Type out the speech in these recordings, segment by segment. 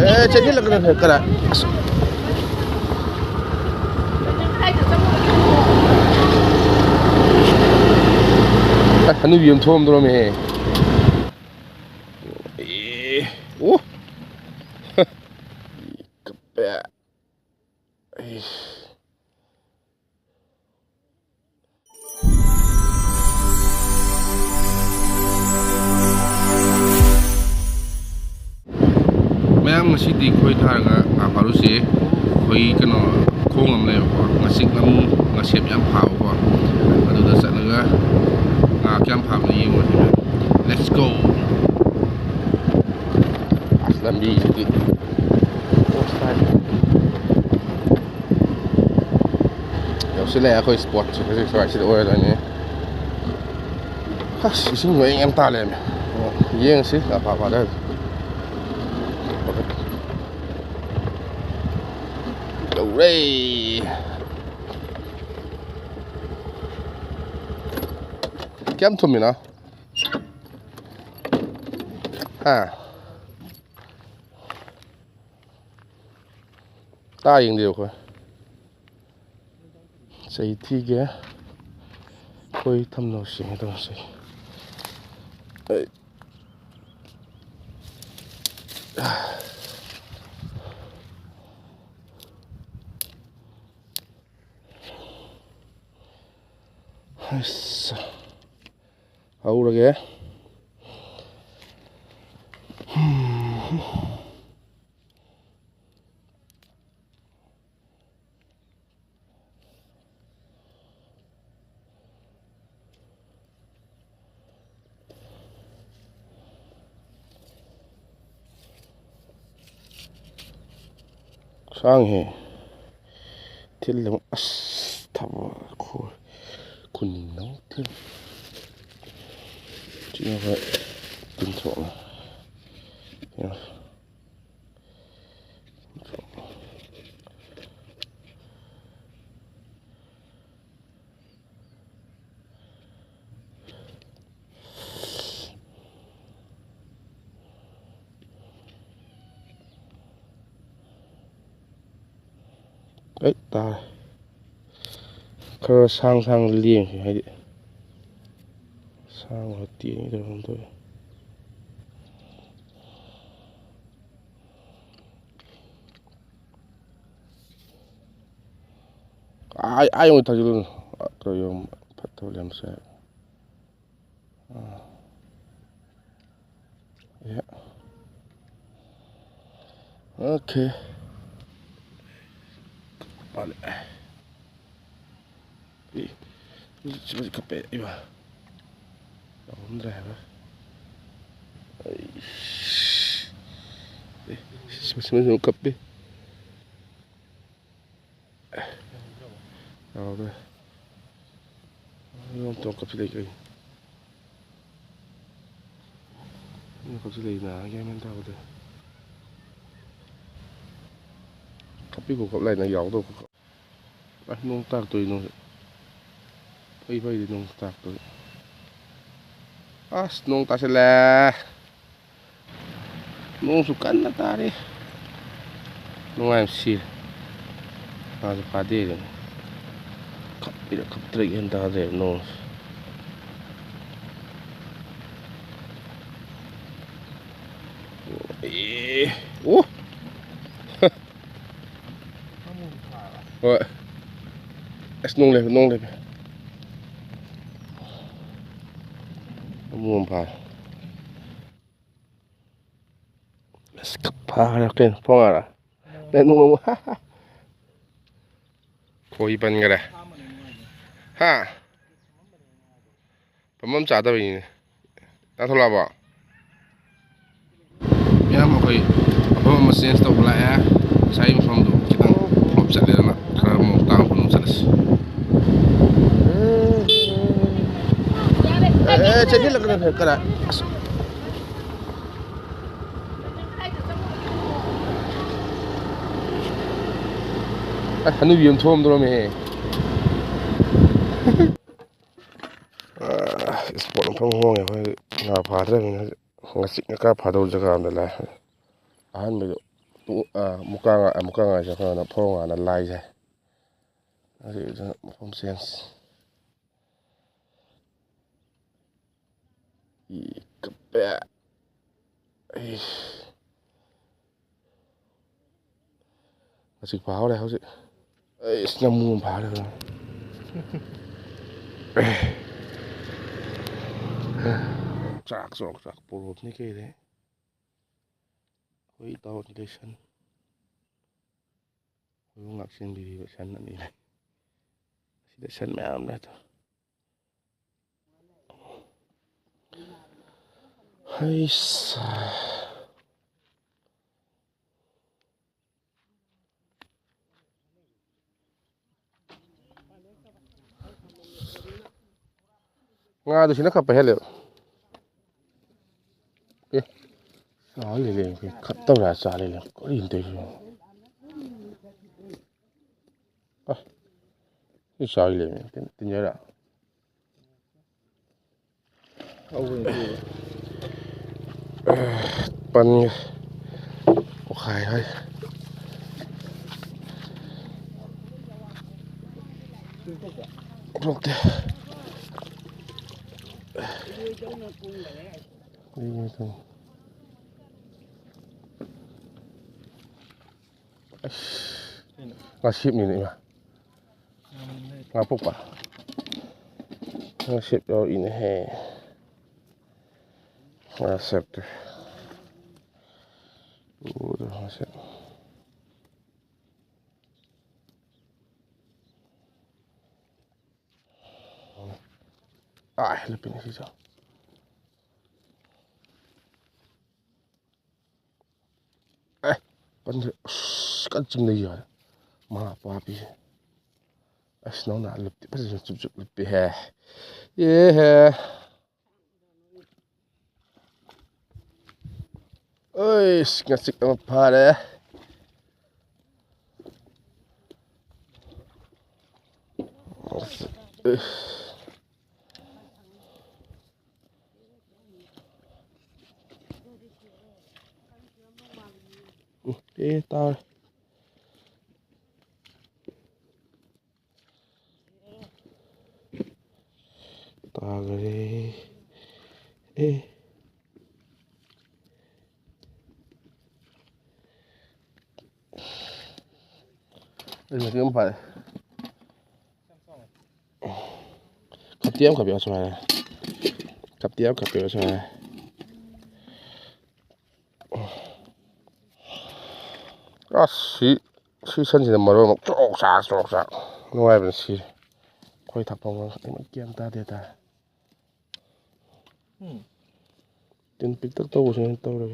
Jadi lah kena kena. Anu biam thom dro me. Oh. Kapek. Mayam ngasih khoi tharaga aparusi khoi kano khong am le ko ngasik nam ngasep yam phau ko adu da sanaga nga kyam pham ni mo thi let's go aslam bi ki ostai yo se le khoi sport se se oi la ni ha sing noi em ta le yeng si apa apa da Hooray! Kem thum na? Ha. Ta ying điều khoi. Sei thi ge. Khoi tham no sing do sei. Ei. Yes. Hau lagi. Sang he. Til lem as tawa ko. Kuning nóng thêm chỉ như vậy tinh trộn ấy ta khờ sang liền thì hay đi sang vào tiếng rồi không thôi ai ngồi thay luôn tôi dùng phát thôi làm sao yeah. Okay. Vale. Coba kapek iba. Ondra ba. Semua kapek. Rồi. Không to kapek lagi. Ini kapek lagi na, cái mình tao được. Kapek của kapek này giàu đâu. Nông tạc tôi nông. Bây đi nông tạc tôi. Nông ta sẽ là nông sukan na tari. Nông em xì. Mà sẽ phá đi rồi. Cấp trịch hiện ta để nông. Ủa. Rồi. Nông lên. Muôn phà. Skip phà ra kén phong à. Nên nung ha. Khoi ban cái này. Ha. Pamam trả tao vậy. Ta thôi là bỏ. Ya mà khoi. Pamam mà sense tao lại á. Sai mà phong đủ. Kita flop set dia nak. Kalau mau tahu pun sales. Jadi lah kena. Anu biam thom dro me. Sport phong hong ya phai na pha ra ngasik ka pha do jaga am la. Ahan me muka nga sa kana phong nga na lai sai asi sa mafom sense I kape ai asi pháo đây hausi ai snamu pháo đây chak porot ni ke de hoi tao ni san hoi ngak sin bi san ani lai sida san ma'am na to hai sa nga do sina khapa hele sao lì lì cái khát tao là sao lì lì có gì đây rồi cái sao lì lì tin nhớ đã pan có khai thôi không thể đi như thế nga ship ni mà nga pok pa nga ship yo in he nga scepter đó nga ship ai lebih ni sih kan chim này rồi mà pa pi nó na lập bắt đầu chụp lập pi he yeah ơi ngasik ang pa de tao Tagare ini cái không phải cặp tiếp cặp biểu xoài cặp tiếp cặp biểu xoài si sân chỉ là mở một chỗ sạc ngoài bên si quay thập vòng anh vẫn kiêm ta để ta tiền pick tắc tàu cho nên tàu được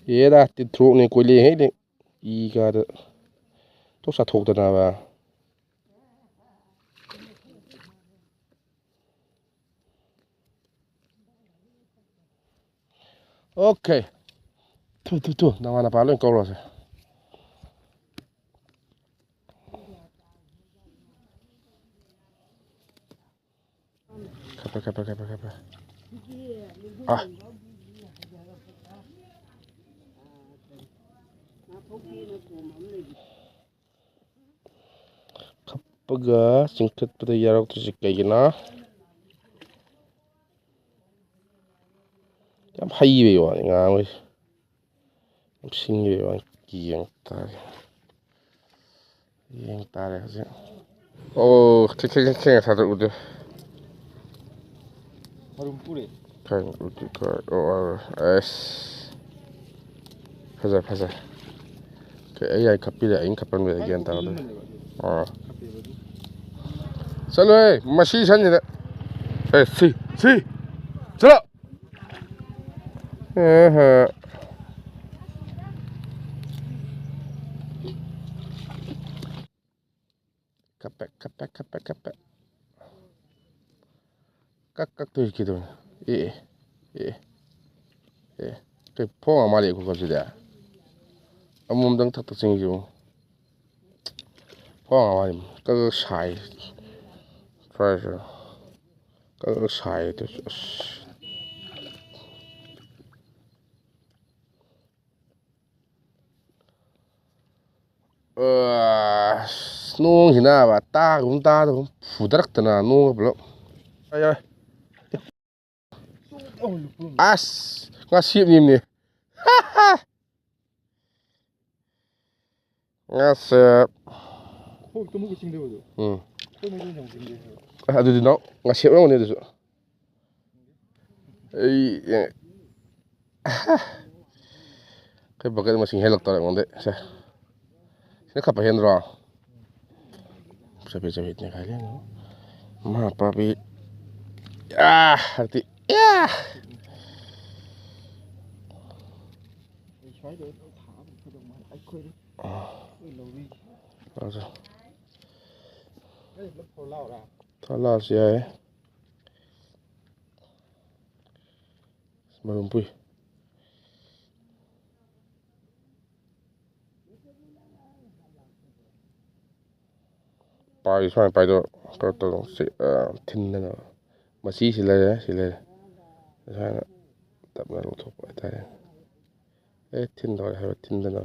ये दा ती throw ने कोई ले है ने ई का तो सा थोक तना बा okay tu na mana palo kau rasa kapa ah kapaga singkat pada yarak tu sikay na yam hay be wa nga oi sing be wa kiyang ta le oh keke sa tu udah Harumpure kan udah oh es Faza ke ai kapi da in kapan be gian ta da oh chalo masi san ni da si chalo kapek kak tu gitu cái phong mà lại có gì đấy ông muốn đăng thật thật sinh dụng phong mà ꯀꯛ ꯁꯥꯏ ꯐ꯭ꯔꯥꯏꯁꯨ ꯀꯛ ꯁꯥꯏ ꯑꯗꯨꯁꯨ ꯅꯣꯡꯁꯤꯅꯕ ꯇꯥꯒꯨꯝ ꯇꯥꯗꯒꯨꯝ ꯐꯨꯗꯔꯛꯇꯅ ꯅꯣꯡꯒ ꯄꯨꯂꯞ ꯌꯥꯏ ꯑꯁ ꯉꯥꯁꯦꯞꯅꯤꯅꯦ ꯉꯥꯁꯦꯞ ꯑꯗꯨꯗꯤ ꯅꯥꯎ ꯉꯥꯁꯦꯞ ꯑꯣꯏꯔꯝꯒꯅꯤ ꯑꯗꯨꯁꯨ ꯑꯩꯈꯣꯏ ꯕꯛꯀꯦꯠ ꯃꯁꯤꯡ ꯍꯦꯜꯂꯛꯇꯧꯔꯦ ꯑꯩꯉꯣꯟꯗꯩ ꯁꯦ ꯁꯤꯅ ꯈꯞꯄ ꯍꯦꯟꯗ꯭ꯔꯣ ꯆꯕꯦꯠ ꯆꯕꯦꯠꯅꯦ ꯈꯥꯏꯂꯦ ꯃꯥ ꯄꯥꯕꯤ ꯍꯥꯏꯗꯤ ꯊꯣꯛꯂꯛꯑꯁꯨ ꯌꯥꯏ ꯃꯔꯨꯝ ꯄꯨꯏ ꯄꯥꯏ ꯁꯨꯃꯥꯏꯅ ꯄꯥꯏꯗꯣ ꯀꯩꯅꯣ ꯇꯧꯗꯣ ꯊꯤꯟꯗꯅ ꯃꯆꯤꯁꯤ ꯂꯩꯔꯦ ꯁꯤ ꯂꯩꯔꯦ ꯁꯨꯃꯥꯏꯅ ꯇꯞꯅ ꯂꯧꯊꯣꯛꯄ ꯍꯥꯏꯇꯥꯔꯦ ꯊꯤꯟꯗꯧꯔꯦ ꯍꯥꯏꯕ ꯊꯤꯟꯗꯅ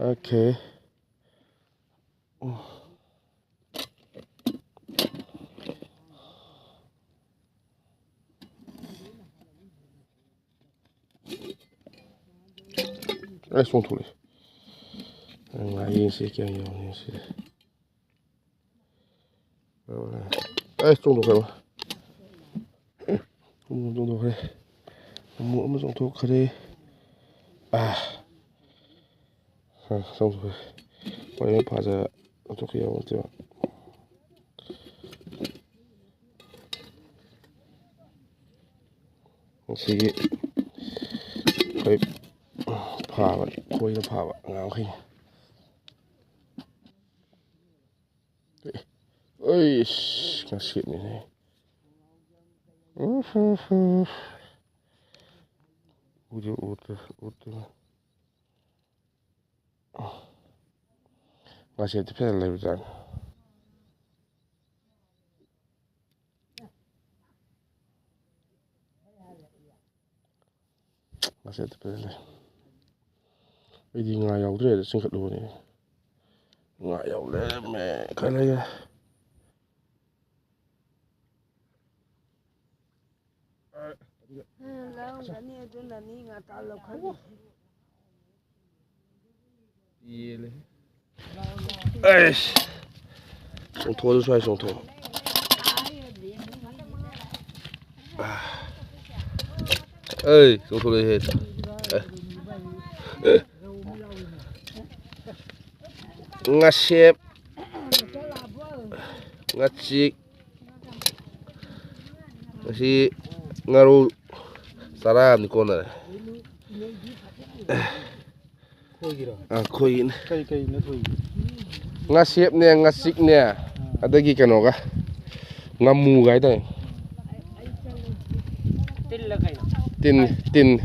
ꯑꯣꯀꯦ ꯆꯣꯡꯊꯣꯛꯂꯛꯑꯦ ꯌꯦꯡꯁꯤ ꯀꯌꯥ ꯌꯥꯎꯅꯤ ꯌꯦꯡꯁꯤ ꯆꯣꯡꯊꯣꯛꯈ꯭ꯔꯦ ꯆꯣꯡꯊꯣꯛꯈ꯭ꯔꯦ ꯑꯃꯨꯛ ꯑꯃ ꯆꯣꯡꯊꯣꯛꯈ꯭ꯔꯦ ꯆꯣꯡꯊꯣꯛꯈ꯭ꯔꯦ ꯃꯣꯏ ꯐꯥꯖ ꯆꯣꯡꯊꯣꯛꯈꯤ ꯌꯥꯎꯔꯛꯇꯦꯕ ꯉꯁꯤꯒꯤ ꯑꯩꯈꯣꯏ ꯐꯥꯕ ꯈꯣꯏꯅ ꯐꯥꯕ ꯑꯉꯥꯡꯈꯩꯅꯤ ꯑꯩꯁ ꯉꯥꯁꯦꯞꯅꯤꯅꯦ ꯎꯗꯦ ꯉꯥꯁꯦꯞꯇꯤ ꯐꯖꯅ ꯂꯩꯕꯖꯥꯠꯅꯤ ꯉꯥꯁꯦꯞꯇꯤ ꯐꯖꯅ ꯂꯩ ꯑꯩꯗꯤ ꯉꯥ ꯌꯥꯎꯗ꯭ꯔꯦꯗ ꯆꯤꯡꯈꯠꯂꯨꯕꯅꯤ ꯉꯥ ꯌꯥꯎ ꯂꯩꯔꯝꯃꯦ ꯈꯔ ꯂꯩꯔꯦ ꯂꯧꯔꯝꯒꯅꯤ ꯑꯗꯨꯅꯅꯤ ꯉꯥꯇꯥ ꯂꯧꯈꯠꯂꯤꯁꯦ ꯌꯦꯜꯂꯦ ꯑꯩꯁ ꯆꯣꯡꯊꯣꯛꯑꯁꯨ ꯁ꯭ꯋꯥꯏ ꯆꯣꯡꯊꯣꯛ ꯆꯣꯡꯊꯣꯛꯂꯛꯑꯦꯍꯦ ꯉꯥꯁꯦꯞ ꯉꯥꯆꯤꯛ ꯉꯁꯤ ꯉꯥꯔꯧ ꯆꯔꯥ ꯑꯃꯗꯤ ꯀꯣꯟꯅꯔꯦ ꯈꯣꯏꯒꯤꯅꯦ ꯉꯥꯁꯦꯞꯅꯦ ꯉꯥꯆꯤꯛꯅꯦ ꯑꯗꯒꯤ ꯀꯩꯅꯣꯒ ꯉꯥꯃꯨꯒ ꯍꯥꯏꯇꯥꯔꯦ ꯇꯤꯟ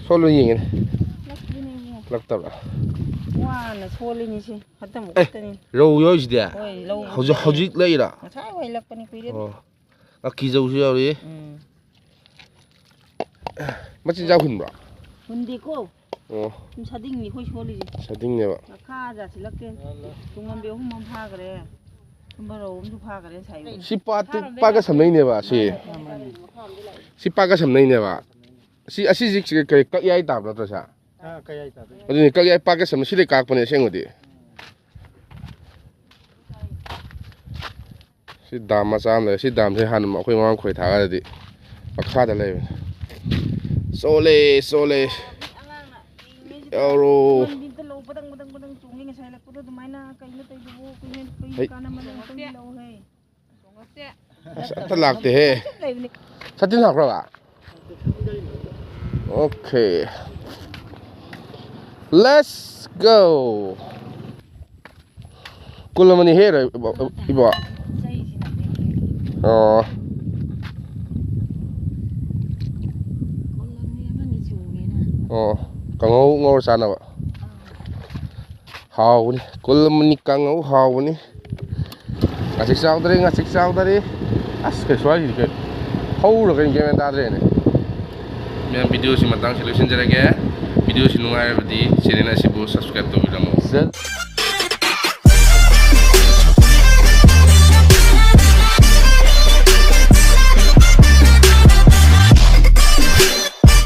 ꯁꯣꯜꯂꯣ ꯌꯦꯡꯒꯦꯅꯦ ꯂꯛꯇꯕ꯭ꯔꯥ ꯋꯥꯅ ꯁꯣꯜꯂꯤꯅꯤꯁꯦ ꯍꯟꯇꯛ ꯈꯛꯇꯅꯤ ꯔꯧ ꯌꯥꯎꯔꯤꯁꯤꯗꯤ ꯍꯣꯏ ꯍꯧꯖꯤꯛ ꯂꯩꯔꯥ ꯉꯁꯥꯏ ꯋꯥꯏꯂꯛꯄꯅꯤ ꯀꯨꯏꯔꯦ ꯑꯀꯤꯖꯧꯁꯨ ꯌꯥꯎꯔꯤ ꯃꯆꯤꯟꯖꯥꯛ ꯍꯨꯟꯕ꯭ꯔꯣ ꯍꯨꯟꯗꯦꯀꯣ ꯑꯣ ꯁꯨꯝ ꯁꯥꯗꯤꯡꯅꯤ ꯑꯩꯈꯣꯏ ꯁꯣꯜꯂꯤꯁꯦ ꯁꯥꯗꯤꯡꯅꯦꯕ ꯉꯈꯥ ꯖꯥꯠꯁꯤꯂꯛꯇꯦ ꯇꯨꯡꯉꯝꯕꯤ 3 ꯑꯃ ꯐꯥꯈ꯭ꯔꯦ ꯁꯨꯝꯕ ꯔꯧ ꯑꯃꯁꯨ ꯐꯥꯈ꯭ꯔꯦ ꯉꯁꯥꯏ ꯁꯤ ꯄꯥꯠꯀ ꯁꯝꯅꯩꯅꯦꯕ ꯁꯤ ꯄꯥꯠꯀ ꯁꯝꯅꯩꯅꯦꯕ ꯑꯁꯤꯁꯤ ꯀꯛꯌꯥꯏ ꯇꯥꯕ ꯅꯠꯇ꯭ꯔꯣ ꯁꯥ ꯑꯗꯨꯅꯤ ꯀꯛꯌꯥꯏ ꯄꯥꯠꯀ ꯁꯝꯅ ꯁꯤꯗꯩ ꯀꯥꯛꯄꯅꯦ ꯑꯁꯦꯡꯕꯗꯤ ꯁꯤ ꯗꯥꯝ ꯃꯆꯥ ꯑꯃ ꯂꯩ ꯁꯤ ꯗꯥꯝꯁꯦ ꯍꯥꯟꯅ ꯑꯩꯈꯣꯏ ꯃꯃꯥꯡ ꯈꯣꯏ ꯊꯥꯔꯗꯤ ꯃꯈꯥꯗ ꯂꯩꯕꯅꯦ ꯆꯣꯠꯂꯦ ꯌꯥꯎꯔꯣ ꯆꯣꯡꯉꯤ ꯉꯁꯥꯏ ꯂꯛꯄꯗꯣ ꯑꯗꯨꯃꯥꯏꯅ ꯀꯩꯅꯣ ꯇꯧꯏꯗꯨꯕꯨ ꯀꯨꯏꯅ ꯀꯥꯟꯅꯕꯅꯦ ꯑꯃꯨꯛꯇꯪꯗꯤ ꯂꯧꯍꯦ ꯑꯁ ꯑꯝꯇ ꯂꯥꯛꯇꯦꯍꯦ ꯁꯥꯇꯤꯟ ꯍꯥꯞꯈ꯭ꯔꯕ ꯑꯣꯀꯦ ꯂꯦꯠꯁ ꯒꯣ ꯀꯨꯜ ꯑꯃꯅꯤ ꯍꯦꯛꯑꯔ ꯏꯕꯣ ꯑꯣ ꯀꯥꯡꯉꯧ ꯉꯧꯔ ꯆꯥꯅꯕ ꯍꯥꯎꯕꯅꯤ ꯀꯨꯜ ꯑꯃꯅꯤ ꯀꯥꯡꯉꯧ ꯍꯥꯎꯕꯅꯤ ꯉꯥꯆꯤꯛ ꯆꯥꯎꯗꯔꯤ ꯑꯁ ꯀꯩ ꯁ꯭ꯋꯥꯏꯁꯤꯗꯤ ꯀꯩ ꯍꯧꯔ ꯀꯩꯅꯣ ꯒ꯭ꯌꯥꯟ ꯃꯦꯟ ꯇꯥꯗ꯭ꯔꯦꯅꯦ ꯃꯌꯥꯝ ꯚꯤꯗꯤꯑꯣꯁꯤ ꯃꯇꯥꯡꯁꯤ ꯂꯣꯏꯁꯤꯟꯖꯔꯒꯦ ꯚꯤꯗꯤꯑꯣꯁꯤ ꯅꯨꯡꯉꯥꯏꯔꯕꯗꯤ ꯆꯦꯅꯦꯜ ꯑꯁꯤꯕꯨ ꯁꯕꯁꯀ꯭ꯔꯥꯏꯕ ꯇꯧꯕꯤꯔꯝꯃꯨ